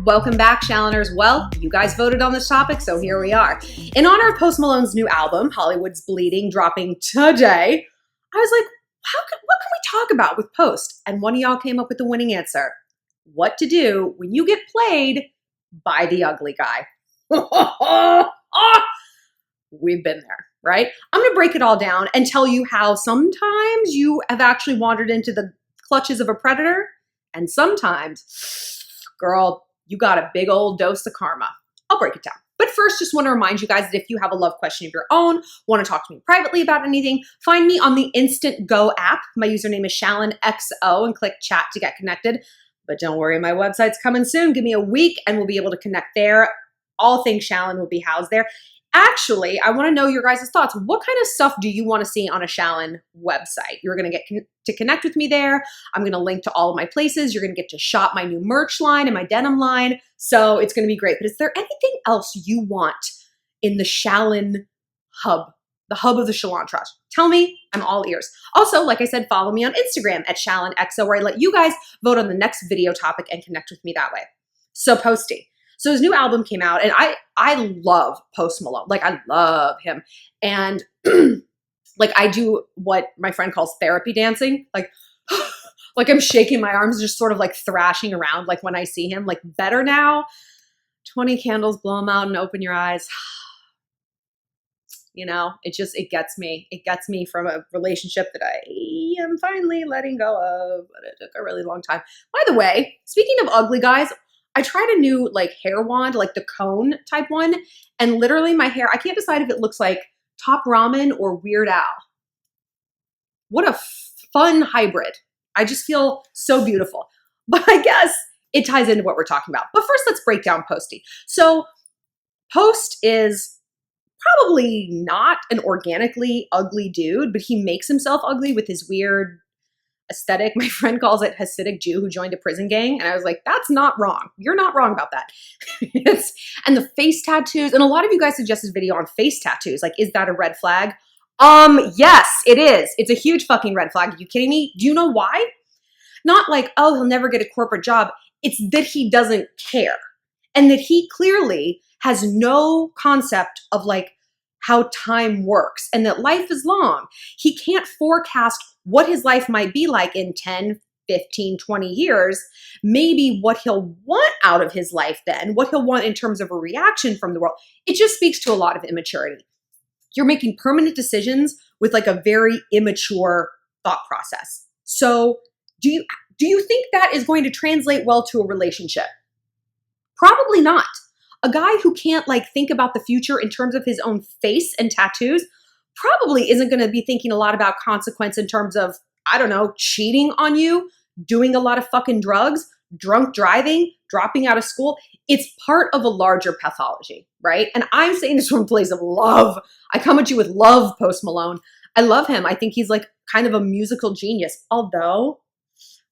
Welcome back, Shalloners. Well, you guys voted on this topic, so here we are. In honor of Post Malone's new album, Hollywood's Bleeding, dropping today, I was like, what can we talk about with Post? And one of y'all came up with the winning answer. What to do when you get played by the ugly guy. We've been there, right? I'm going to break it all down and tell you how sometimes you have actually wandered into the clutches of a predator, and sometimes, girl, you got a big old dose of karma. I'll break it down. But first, just want to remind you guys that if you have a love question of your own, want to talk to me privately about anything, find me on the Instant Go app. My username is ShallonXO and click chat to get connected. But don't worry, my website's coming soon. Give me a week and we'll be able to connect there. All things Shallon will be housed there. Actually, I want to know your guys' thoughts. What kind of stuff do you want to see on a Shallon website? You're going to get to connect with me there. I'm going to link to all of my places. You're going to get to shop my new merch line and my denim line. So it's going to be great. But is there anything else you want in the Shallon hub, the hub of the Shallon Trust? Tell me. I'm all ears. Also, like I said, follow me on Instagram at ShallonXO, where I let you guys vote on the next video topic and connect with me that way. So Posty. So his new album came out, and I love Post Malone. Like, I love him. And like, I do what my friend calls therapy dancing. Like, like I'm shaking my arms, just sort of like thrashing around. Like when I see him, like better now, 20 candles, blow them out and open your eyes. You know, it gets me. It gets me from a relationship that I am finally letting go of, but it took a really long time. By the way, speaking of ugly guys, I tried a new like hair wand, like the cone type one, and literally my hair, I can't decide if it looks like Top Ramen or Weird Al. What a fun hybrid. I just feel so beautiful. But I guess it ties into what we're talking about. But first, let's break down Posty. So Post is probably not an organically ugly dude, but he makes himself ugly with his weird aesthetic. My friend calls it Hasidic Jew who joined a prison gang. And I was like, that's not wrong. You're not wrong about that. And the face tattoos. And a lot of you guys suggested video on face tattoos. Like, is that a red flag? Yes, it is. It's a huge fucking red flag. Are you kidding me? Do you know why? Not like, oh, he'll never get a corporate job. It's that he doesn't care. And that he clearly has no concept of like how time works and that life is long. He can't forecast what his life might be like in 10, 15, 20 years, maybe what he'll want out of his life then, what he'll want in terms of a reaction from the world. It just speaks to a lot of immaturity. You're making permanent decisions with like a very immature thought process. So do you think that is going to translate well to a relationship? Probably not. A guy who can't like think about the future in terms of his own face and tattoos probably isn't going to be thinking a lot about consequence in terms of, I don't know, cheating on you, doing a lot of fucking drugs, drunk driving, dropping out of school. It's part of a larger pathology, right? And I'm saying this from a place of love. I come at you with love, Post Malone. I love him. I think he's like kind of a musical genius, although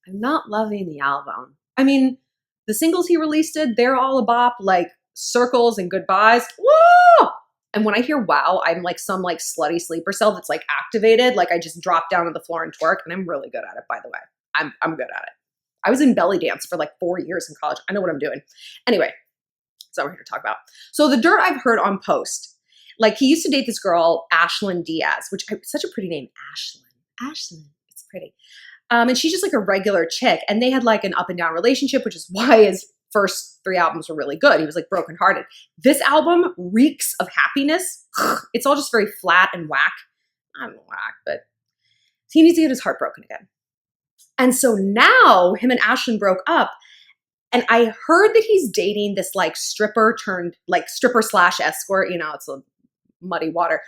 I'm not loving the album. I mean, the singles he released, they're all a bop, like Circles and Goodbyes. Woo! And when I hear wow, I'm like some like slutty sleeper cell that's like activated. Like I just drop down to the floor and twerk, and I'm really good at it, by the way. I'm good at it. I was in belly dance for like 4 years in college. I know what I'm doing. Anyway, that's what we're here to talk about. So the dirt I've heard on Post, like he used to date this girl, Ashlyn Diaz, which such a pretty name, Ashlyn, it's pretty. And she's just like a regular chick. And they had like an up and down relationship, which is why his first 3 albums were really good. He was like brokenhearted. This album reeks of happiness. It's all just very flat and whack. I'm whack, but he needs to get his heart broken again. And so now him and Ashlyn broke up. And I heard that he's dating this like stripper / escort. You know, it's a muddy water.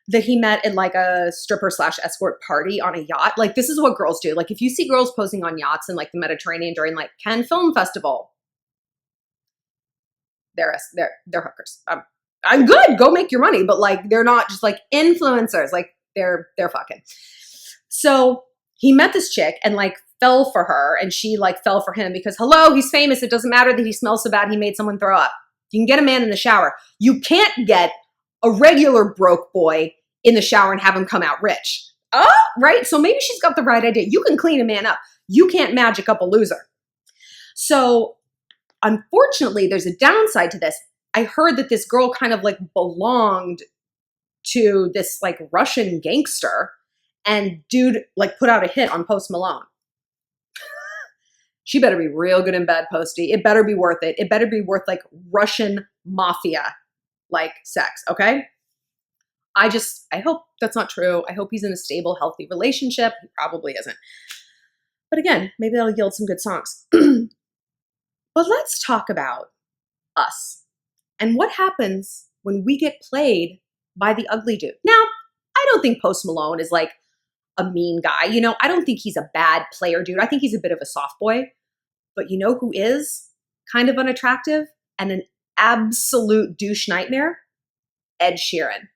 That he met at like a stripper / escort party on a yacht. Like this is what girls do. Like if you see girls posing on yachts in like the Mediterranean during like Cannes Film Festival, they're hookers. I'm good. Go make your money. But like, they're not just like influencers. Like they're fucking. So he met this chick and like fell for her, and she like fell for him because hello, he's famous. It doesn't matter that he smells so bad. He made someone throw up. You can get a man in the shower. You can't get a regular broke boy in the shower and have him come out rich. Oh, right. So maybe she's got the right idea. You can clean a man up. You can't magic up a loser. So Unfortunately, there's a downside to this. I heard that this girl kind of like belonged to this like Russian gangster, and dude like put out a hit on Post Malone. She better be real good in bed, Posty. It better be worth it. It better be worth like Russian mafia like sex, okay? I hope that's not true. I hope he's in a stable, healthy relationship. He probably isn't. But again, maybe that'll yield some good songs. But let's talk about us and what happens when we get played by the ugly dude. Now, I don't think Post Malone is like a mean guy. You know, I don't think he's a bad player dude. I think he's a bit of a soft boy. But you know who is kind of unattractive and an absolute douche nightmare? Ed Sheeran.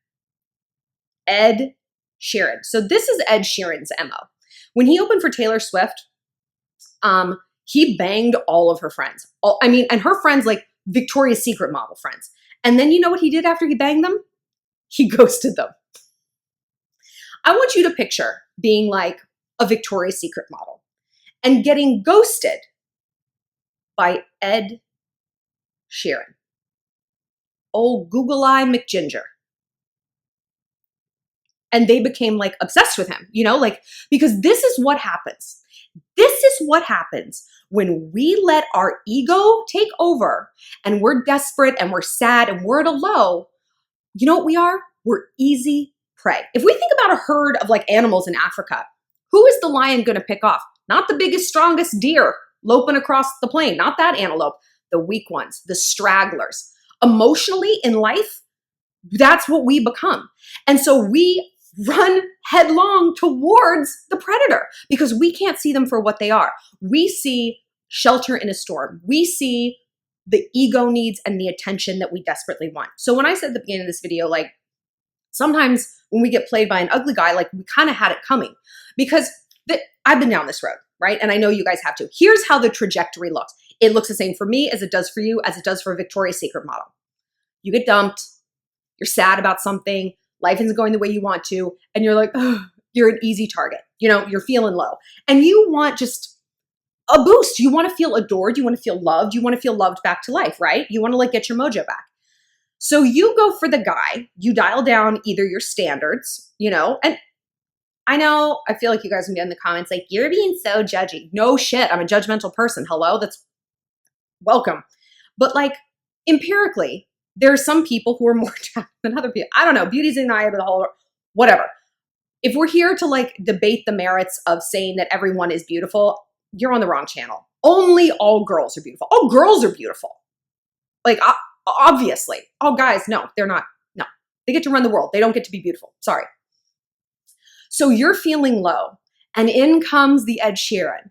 Ed Sheeran. So this is Ed Sheeran's MO. When he opened for Taylor Swift, he banged all of her friends. And her friends, like Victoria's Secret model friends. And then you know what he did after he banged them? He ghosted them. I want you to picture being like a Victoria's Secret model and getting ghosted by Ed Sheeran. Old Google Eye McGinger. And they became like obsessed with him, you know, like, because this is what happens. This is what happens when we let our ego take over and we're desperate and we're sad and we're at a low. You know what we are? We're easy prey. If we think about a herd of like animals in Africa, who is the lion going to pick off? Not the biggest, strongest deer loping across the plain, not that antelope, the weak ones, the stragglers. Emotionally in life, that's what we become. And so we run headlong towards the predator because we can't see them for what they are. We see shelter in a storm. We see the ego needs and the attention that we desperately want. So when I said at the beginning of this video, like sometimes when we get played by an ugly guy, like we kind of had it coming because I've been down this road, right? And I know you guys have too. Here's how the trajectory looks. It looks the same for me as it does for you, as it does for a Victoria's Secret model. You get dumped, you're sad about something, life isn't going the way you want to, and you're like, oh, you're an easy target. You know, you're feeling low. And you want just a boost. You want to feel adored. You want to feel loved. You want to feel loved back to life, right? You want to like get your mojo back. So you go for the guy, you dial down either your standards, you know, and I know, I feel like you guys can get in the comments like, you're being so judgy. No shit, I'm a judgmental person. Hello, that's welcome. But like empirically, there are some people who are more attractive than other people. I don't know, beauty's in the eye of the whole, whatever. If we're here to like debate the merits of saying that everyone is beautiful, you're on the wrong channel. Only all girls are beautiful. All girls are beautiful. Like, obviously. All guys, no, they're not. No, they get to run the world. They don't get to be beautiful. Sorry. So you're feeling low, and in comes the Ed Sheeran.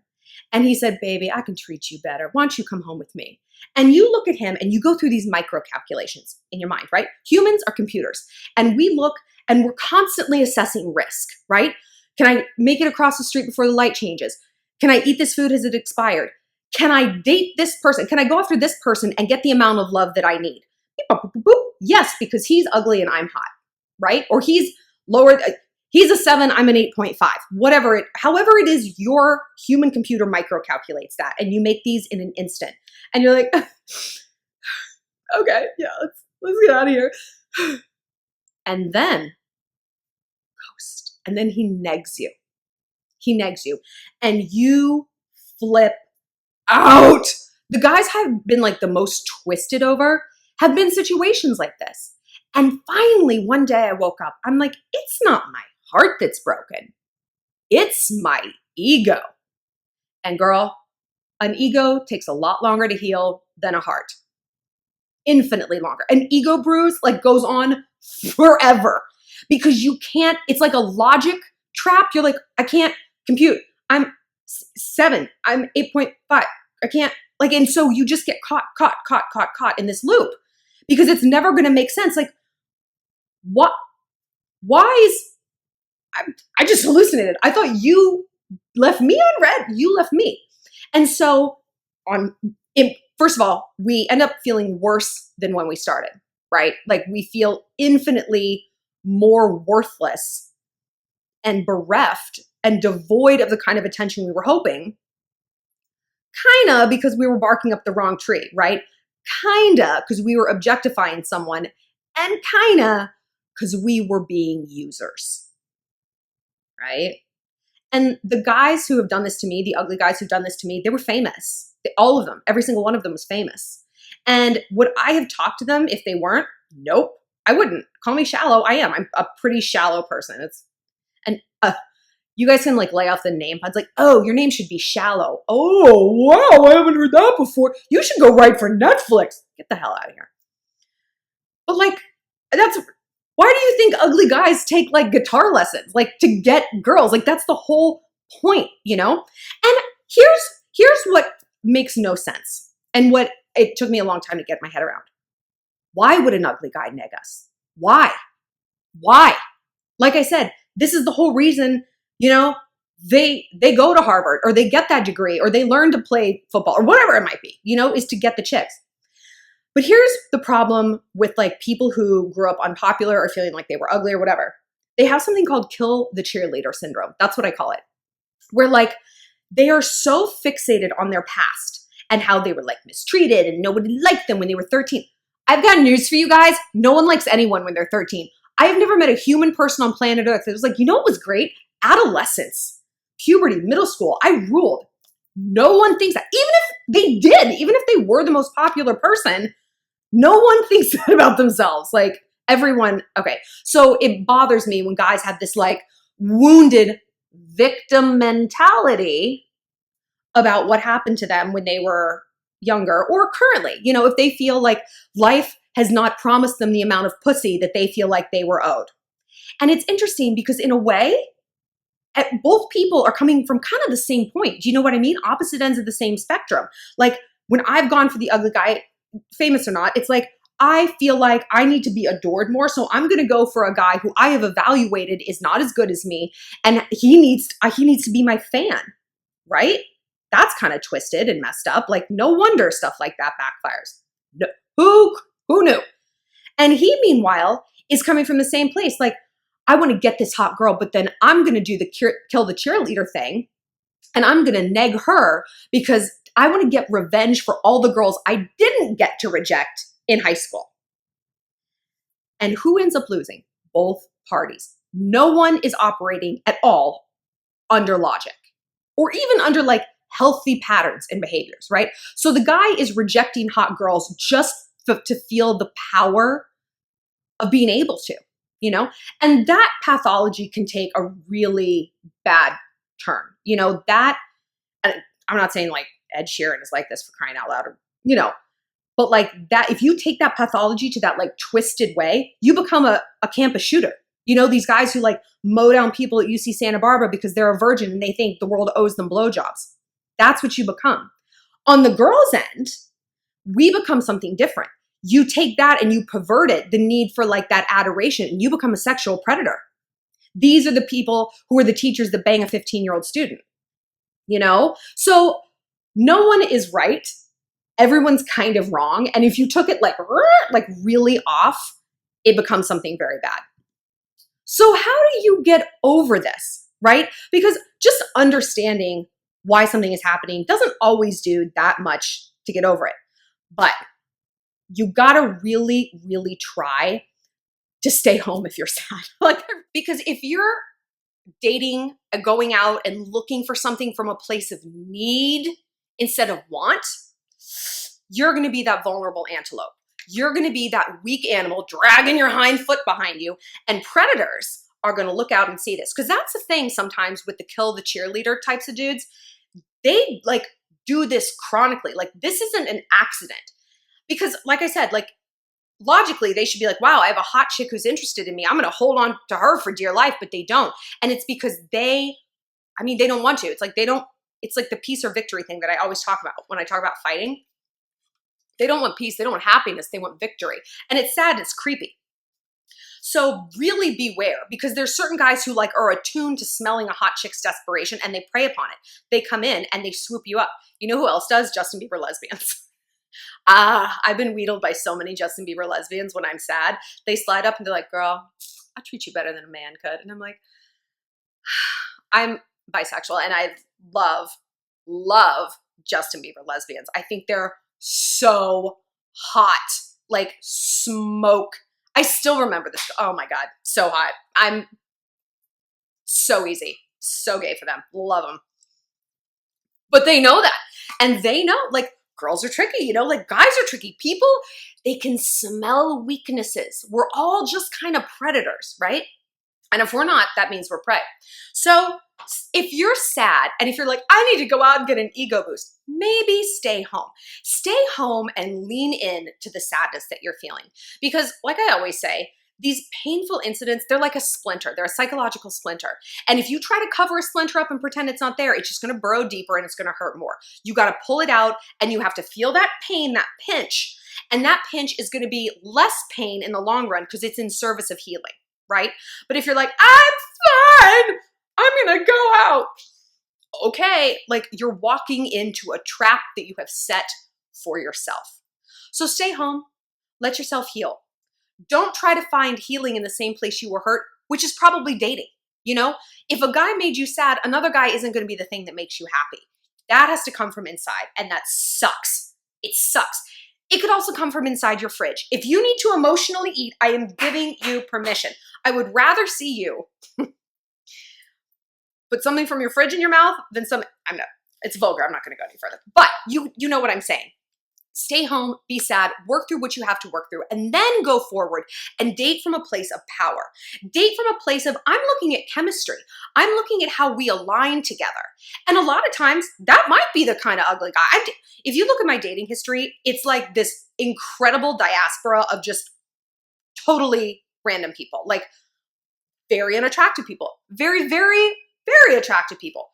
And he said, baby, I can treat you better. Why don't you come home with me? And you look at him and you go through these micro calculations in your mind, right? Humans are computers. And we look and we're constantly assessing risk, right? Can I make it across the street before the light changes? Can I eat this food? Has it expired? Can I date this person? Can I go after this person and get the amount of love that I need? Yes, because he's ugly and I'm hot, right? Or he's lower. He's a 7, I'm an 8.5. However it is, your human computer micro calculates that, and you make these in an instant. And you're like, okay, yeah, let's get out of here. And then ghost. And then he negs you. He negs you. And you flip out. The guys have been like the most twisted over, have been situations like this. And finally, one day I woke up. I'm like, it's not my heart that's broken. It's my ego. And girl, an ego takes a lot longer to heal than a heart. Infinitely longer. An ego bruise like goes on forever because you can't, it's like a logic trap. You're like, I can't compute. I'm 7. I'm 8.5. I can't like, and so you just get caught in this loop because it's never going to make sense. Like, what? Why is I just hallucinated. I thought you left me on red. You left me. And so first of all, we end up feeling worse than when we started, right? Like we feel infinitely more worthless and bereft and devoid of the kind of attention we were hoping Kinda because we were barking up the wrong tree, right? Kinda because we were objectifying someone, and kinda because we were being users, right? And the guys who have done this to me, the ugly guys who've done this to me, they were famous. All of them, every single one of them was famous. And would I have talked to them if they weren't? Nope, I wouldn't. Call me shallow. I am. I'm a pretty shallow person. And you guys can like lay off the name pods. Like, oh, your name should be Shallow. Oh, wow, I haven't heard that before. You should go write for Netflix. Get the hell out of here. But like, why do you think ugly guys take like guitar lessons? Like to get girls. Like that's the whole point, you know? And here's what makes no sense. And what it took me a long time to get my head around. Why would an ugly guy neg us? Why? Why? Like I said, this is the whole reason, you know, they go to Harvard or they get that degree or they learn to play football or whatever it might be, you know, is to get the chicks. But here's the problem with like people who grew up unpopular or feeling like they were ugly or whatever. They have something called kill the cheerleader syndrome. That's what I call it. Where like they are so fixated on their past and how they were like mistreated and nobody liked them when they were 13. I've got news for you guys. No one likes anyone when they're 13. I have never met a human person on planet Earth that was like, you know what was great? Adolescence, puberty, middle school. I ruled. No one thinks that. Even if they did, even if they were the most popular person, no one thinks that about themselves. Like everyone, okay. So it bothers me when guys have this like wounded victim mentality about what happened to them when they were younger or currently, you know, if they feel like life has not promised them the amount of pussy that they feel like they were owed. And it's interesting because in a way, both people are coming from kind of the same point. Do you know what I mean? Opposite ends of the same spectrum. Like when I've gone for the ugly guy, famous or not, it's like, I feel like I need to be adored more. So I'm going to go for a guy who I have evaluated is not as good as me. And he needs to be my fan, right? That's kind of twisted and messed up. Like no wonder stuff like that backfires. No, who knew? And he, meanwhile, is coming from the same place. Like, I want to get this hot girl, but then I'm going to do the kill the cheerleader thing. And I'm going to neg her because I want to get revenge for all the girls I didn't get to reject in high school. And who ends up losing? Both parties. No one is operating at all under logic or even under like healthy patterns and behaviors, right? So the guy is rejecting hot girls just to feel the power of being able to, you know? And that pathology can take a really bad turn, you know, that, and I'm not saying like Ed Sheeran is like this for crying out loud, or, you know, but like that, if you take that pathology to that like twisted way, you become a campus shooter. You know, these guys who like mow down people at UC Santa Barbara because they're a virgin and they think the world owes them blowjobs. That's what you become. On the girl's end, we become something different. You take that and you pervert it, the need for like that adoration, and you become a sexual predator. These are the people who are the teachers that bang a 15-year-old student, you know? So no one is right. Everyone's kind of wrong. And if you took it like really off, it becomes something very bad. So how do you get over this, right? Because just understanding why something is happening doesn't always do that much to get over it. But you gotta really, really try to stay home if you're sad. Like, because if you're dating, going out and looking for something from a place of need instead of want, you're gonna be that vulnerable antelope. You're gonna be that weak animal dragging your hind foot behind you, and predators are gonna look out and see this. Because that's the thing sometimes with the kill the cheerleader types of dudes. They like do this chronically. Like this isn't an accident. Because like I said, like logically they should be like, wow, I have a hot chick who's interested in me. I'm going to hold on to her for dear life, but they don't. And it's because they don't want to. It's like it's like the peace or victory thing that I always talk about when I talk about fighting. They don't want peace. They don't want happiness. They want victory. And it's sad. And it's creepy. So really beware, because there's certain guys who like are attuned to smelling a hot chick's desperation and they prey upon it. They come in and they swoop you up. You know who else does? Justin Bieber lesbians. I've been wheedled by so many Justin Bieber lesbians when I'm sad. They slide up and they're like, girl, I treat you better than a man could. And I'm like, I'm bisexual and I love Justin Bieber lesbians. I think they're so hot, like smoke. I still remember this. Oh my God, so hot. I'm so easy, so gay for them. Love them. But they know that. And they know, like, girls are tricky, you know, like guys are tricky. People, they can smell weaknesses. We're all just kind of predators, right? And if we're not, that means we're prey. So if you're sad and if you're like, I need to go out and get an ego boost, maybe stay home. Stay home and lean in to the sadness that you're feeling. Because like I always say, these painful incidents, they're like a splinter. They're a psychological splinter. And if you try to cover a splinter up and pretend it's not there, it's just going to burrow deeper and it's going to hurt more. You got to pull it out and you have to feel that pain, that pinch. And that pinch is going to be less pain in the long run because it's in service of healing, right? But if you're like, I'm fine, I'm going to go out. Okay, like you're walking into a trap that you have set for yourself. So stay home, let yourself heal. Don't try to find healing in the same place you were hurt, which is probably dating. You know, if a guy made you sad, another guy isn't going to be the thing that makes you happy. That has to come from inside, and that sucks. It sucks. It could also come from inside your fridge. If you need to emotionally eat, I am giving you permission. I would rather see you put something from your fridge in your mouth than it's vulgar. I'm not going to go any further. But you know what I'm saying. Stay home, be sad, work through what you have to work through, and then go forward and date from a place of power. Date from a place of, I'm looking at chemistry. I'm looking at how we align together. And a lot of times, that might be the kind of ugly guy. If you look at my dating history, it's like this incredible diaspora of just totally random people. Like, very unattractive people. Very, very, very attractive people.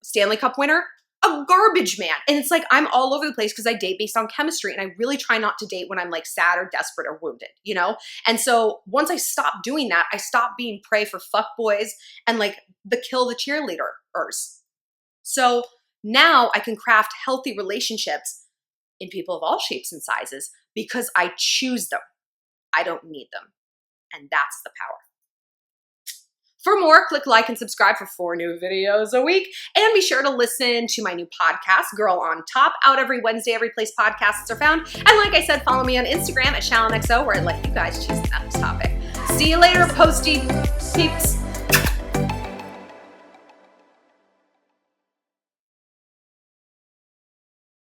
Stanley Cup winner. A garbage man. And it's like, I'm all over the place because I date based on chemistry. And I really try not to date when I'm like sad or desperate or wounded, you know? And so once I stopped doing that, I stopped being prey for fuckboys and like the kill the cheerleaders. So now I can craft healthy relationships in people of all shapes and sizes because I choose them. I don't need them. And that's the power. For more, click like and subscribe for 4 new videos a week. And be sure to listen to my new podcast, Girl on Top, out every Wednesday, every place podcasts are found. And like I said, follow me on Instagram at ShallonXO, where I let you guys choose the next topic. See you later, posty peeps.